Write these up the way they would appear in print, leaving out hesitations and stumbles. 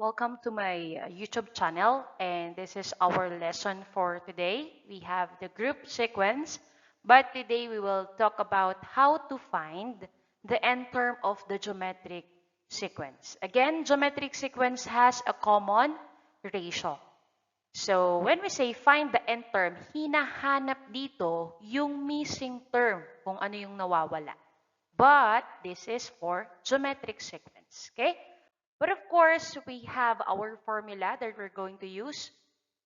Welcome to my YouTube channel, and this is our lesson for today. We have the group sequence, but today we will talk about how to find the end term of the geometric sequence. Again, geometric sequence has a common ratio. So when we say find the end term, hinahanap dito yung missing term, kung ano yung nawawala. But this is for geometric sequence, okay? But of course, we have our formula that we're going to use,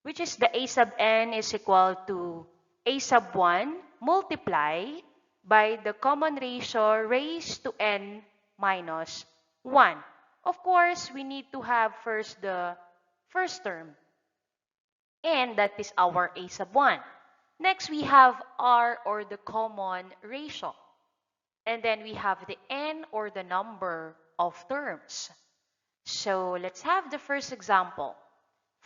which is the a sub n is equal to a sub 1 multiplied by the common ratio raised to n minus 1. Of course, we need to have first the first term, and that is our a sub 1. Next, we have r, or the common ratio. And then we have the n, or the number of terms. So let's have the first example.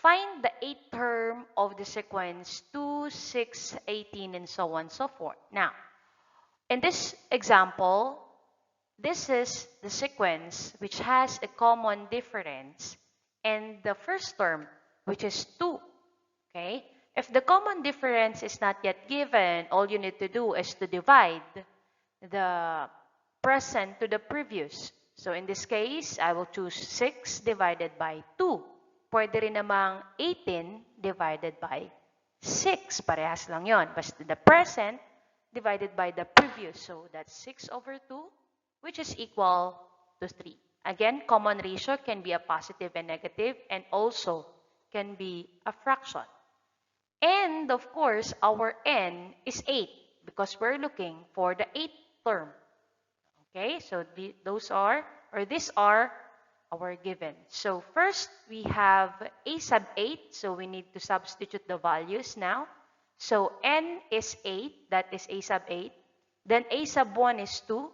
Find the eighth term of the sequence 2, 6, 18, and so on and so forth. Now, in this example, this is the sequence which has a common difference and the first term, which is 2. Okay? If the common difference is not yet given, all you need to do is to divide the present to the previous. So in this case, I will choose 6 divided by 2. Pwede rin namang 18 divided by 6. Parehas lang yon. Basta the present divided by the previous. So that's 6 over 2, which is equal to 3. Again, common ratio can be a positive and negative, and also can be a fraction. And of course, our n is 8 because we're looking for the 8th term. Okay, so these are our given. So first, we have a sub 8. So we need to substitute the values now. So n is 8. That is a sub 8. Then a sub 1 is 2.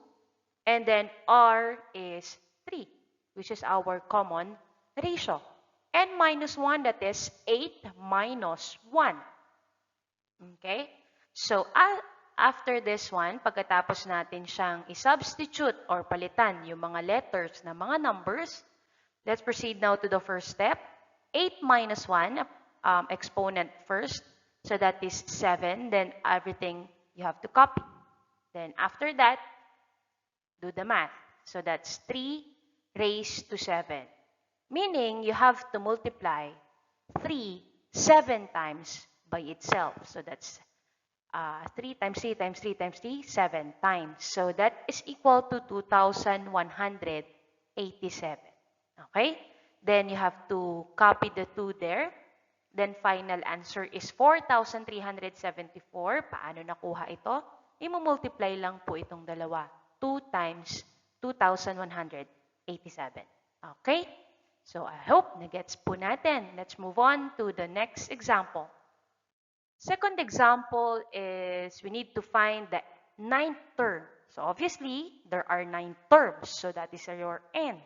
And then r is 3, which is our common ratio. N minus 1, that is 8 minus 1. Okay? So after this one, pagkatapos natin siyang i-substitute or palitan yung mga letters na mga numbers, let's proceed now to the first step. 8 minus 1, exponent first. So that is 7. Then everything you have to copy. Then after that, do the math. So that's 3 raised to 7. Meaning you have to multiply 3 7 times by itself. So that's 3 times 3 times 3 times 3, 7 times. So that is equal to 2,187. Okay? Then you have to copy the 2 there. Then final answer is 4,374. Paano nakuha ito? I-multiply lang po itong dalawa. 2 times 2,187. Okay? So I hope na-gets po natin. Let's move on to the next example. Second example is we need to find the 9th term. So obviously, there are 9 terms. So that is your n.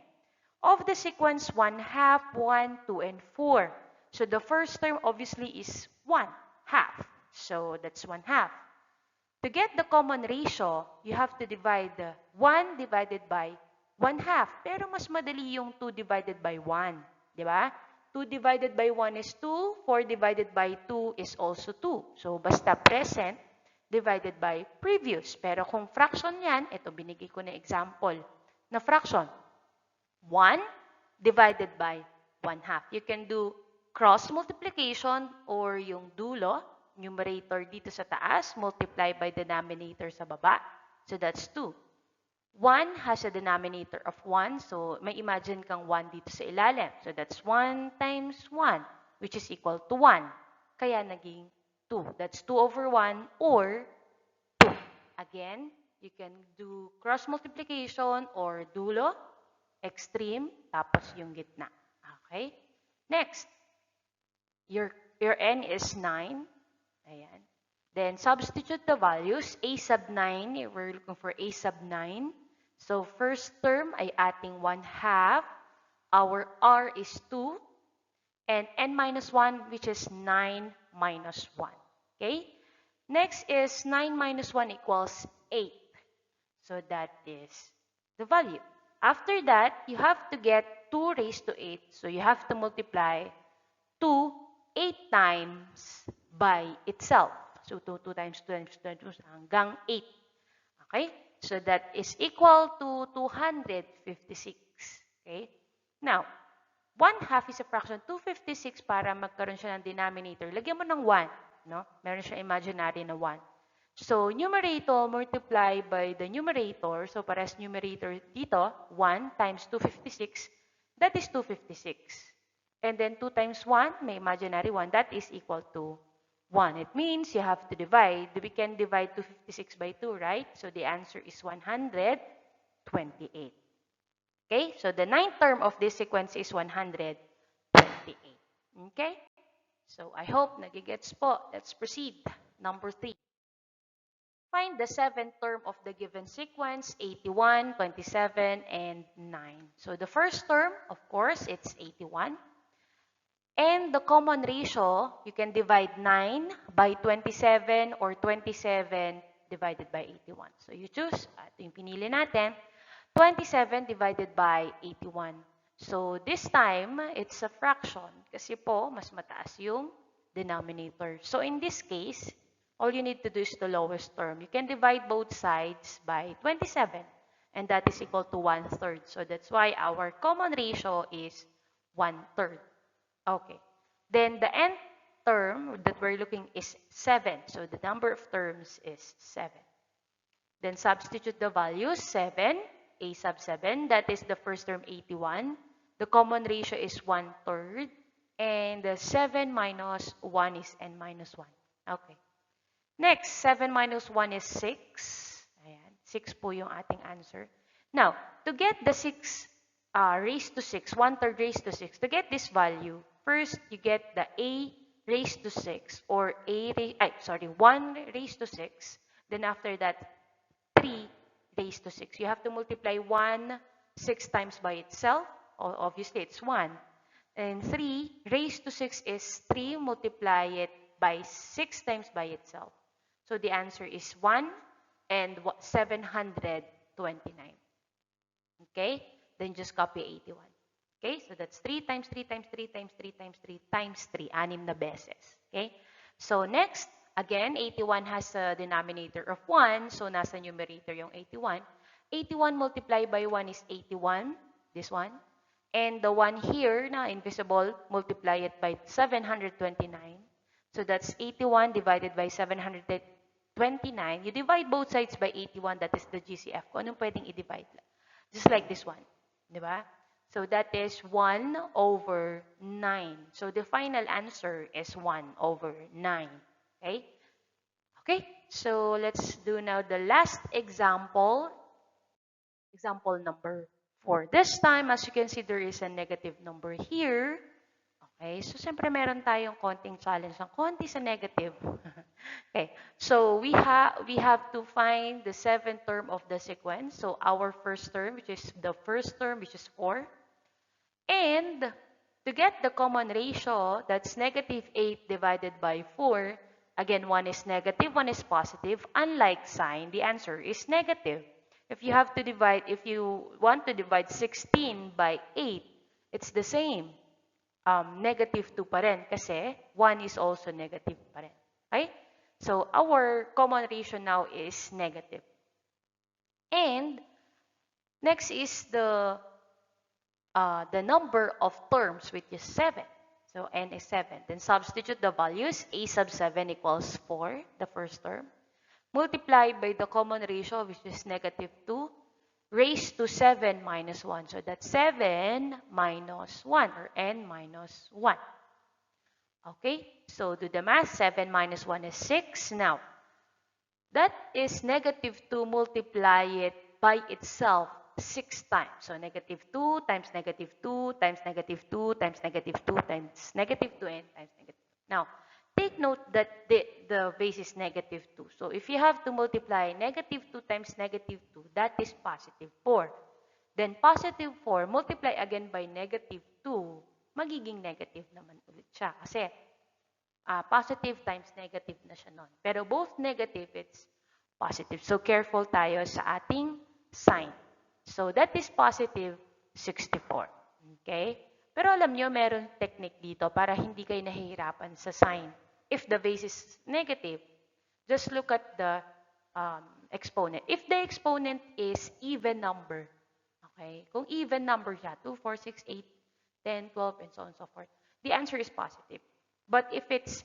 Of the sequence 1 half, 1, 2, and 4. So the first term obviously is 1 half. So that's 1 half. To get the common ratio, you have to divide the 1 divided by 1 half. Pero mas madali yung 2 divided by 1. Di ba? 2 divided by 1 is 2. 4 divided by 2 is also 2. So, basta present divided by previous. Pero kung fraction yan, ito binigay ko na example na fraction. 1 divided by 1 half. You can do cross multiplication or yung dulo, numerator dito sa taas, multiply by denominator sa baba. So, that's 2. 1 has a denominator of 1. So, may imagine kang 1 dito sa ilalim. So, that's 1 times 1, which is equal to 1. Kaya naging 2. That's 2 over 1 or 2. Again, you can do cross multiplication or dulo, extreme, tapos yung gitna. Okay? Next, your n is 9. Ayan. Then, substitute the values. A sub 9, we're looking for a sub 9. So, first term ay ating 1 half. Our r is 2. And n minus 1, which is 9 minus 1. Okay? Next is 9 minus 1 equals 8. So, that is the value. After that, you have to get 2 raised to 8. So you have to multiply 2 8 times by itself. So 2 times 2 times 2 times 2 hanggang 8. Okay? So that is equal to 256. Okay? Now, 1/2 is a fraction. 256 para magkaroon siya ng denominator. Lagyan mo ng 1. No? Meron siya imaginary na 1. So, numerator multiply by the numerator. So, pares numerator dito, 1 times 256. That is 256. And then 2 times 1, may imaginary 1. That is equal to 1. It means you have to divide. We can divide 256 by 2, right? So, the answer is 128. Okay? So, the ninth term of this sequence is 128. Okay? So, I hope nagigets po. Let's proceed. Number 3. Find the seventh term of the given sequence, 81, 27, and 9. So, the first term, of course, it's 81. And the common ratio, you can divide 9 by 27 or 27 divided by 81. So, you choose. Ito yung pinili natin. 27 divided by 81. So, this time, it's a fraction. Kasi po, mas mataas yung denominator. So, in this case, all you need to do is the lowest term. You can divide both sides by 27. And that is equal to 1/3. So, that's why our common ratio is 1/3. Okay. Then, the nth term that we're looking is 7. So, the number of terms is 7. Then, substitute the values. 7, a sub 7. That is the first term, 81. The common ratio is 1/3. And the 7 minus 1 is n minus 1. Okay. Next, 7 minus 1 is 6. Ayan. 6 po yung ating answer. Now, to get the 6 raised to 6, 1/3 raised to 6, to get this value, first, you get the a raised to 6 or 1 raised to 6. Then after that, 3 raised to 6. You have to multiply 1 6 times by itself. Obviously, it's 1. And 3 raised to 6 is 3 multiply it by 6 times by itself. So the answer is 1 and 729. Okay? Then just copy 81. Okay? So that's 3 times 3 times 3 times 3 times 3 times 3. 6 na beses. Okay? So next, again, 81 has a denominator of 1. So nasa numerator yung 81. 81 multiplied by 1 is 81. This one. And the one here na invisible, multiply it by 729. So that's 81 divided by 729. You divide both sides by 81. That is the GCF. Kung anong pwedeng i-divide. Just like this one. Diba? So that is 1/9. So the final answer is 1/9. Okay? Okay. So let's do now the last example. Example number 4. This time, as you can see, there is a negative number here. Okay, so siyempre meron tayong konting challenge ng konti sa negative. Okay, so we have to find the seventh term of the sequence. So our first term, which is the first term, which is 4. And to get the common ratio, that's negative 8 divided by 4. Again, one is negative, one is positive. Unlike sign, the answer is negative. If you want to divide 16 by 8, it's the same. Negative 2 pa rin kasi 1 is also negative pa rin. Okay? So, our common ratio now is negative. And next is the number of terms, which is 7. So, n is 7. Then substitute the values. A sub 7 equals 4, the first term. Multiplied by the common ratio, which is negative 2, raised to 7 minus 1. So that's 7 minus 1 or n minus 1. Okay, so do the math. 7 minus 1 is 6. Now, that is negative 2 multiply it by itself 6 times. So negative 2 times negative 2 times negative 2 times negative 2 times negative 2 and times negative 2. Now, take note that the base is negative 2. So if you have to multiply negative 2 times negative 2, that is positive 4. Then positive 4, multiply again by negative 2, magiging negative naman ulit siya. Kasi positive times negative na siya nun. Pero both negative, it's positive. So careful tayo sa ating sign. So that is positive 64. Okay? Pero alam nyo, meron technique dito para hindi kayo nahihirapan sa sign. If the base is negative, just look at the exponent. If the exponent is even number, okay? Kung even number siya, 2, 4, 6, 8, 10, 12, and so on and so forth, the answer is positive. But if it's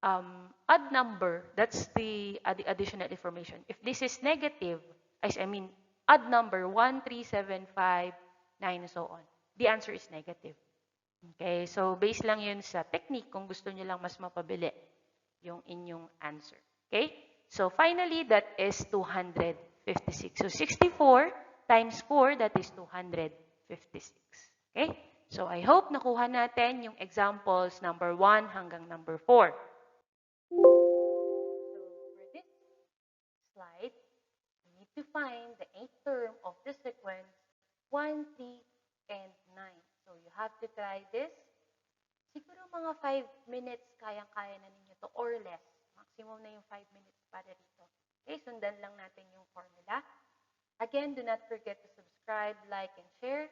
odd number, that's the additional information. If this is negative, I mean, odd number, 1, 3, 7, 5, 9, and so on, the answer is negative. Okay, so based lang yun sa technique kung gusto nyo lang mas mapabili yung inyong answer. Okay, so finally, that is 256. So 64 times 4, that is 256. Okay, so I hope nakuha natin yung examples number 1 hanggang number 4. So for this slide, we need to find the 8th term of the sequence 1, 3, and 9. So you have to try this. Siguro mga 5 minutes kayang-kaya na ninyo to or less. Maximum na yung 5 minutes para dito. Okay, sundan lang natin yung formula. Again, do not forget to subscribe, like, and share.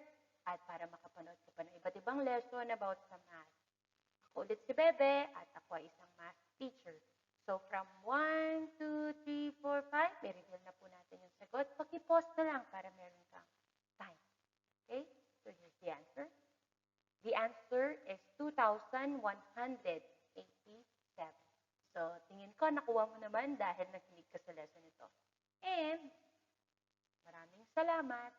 At para makapanood ka pa ng iba't ibang lesson about sa math. Ako ulit si Bebe at ako ay isang math teacher. So from 1, 2, 3, 4, 5, i-reveal na po natin yung sagot. Paki-pause na lang para meron kang time. Okay? So here's the answer. The answer is 2,187. So tingin ko nakuha mo naman dahil nakinig ka sa lesson ito. And maraming salamat.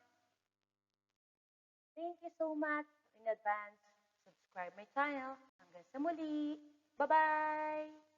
Thank you so much in advance. Subscribe my channel. Hanggang sa muli. Bye-bye!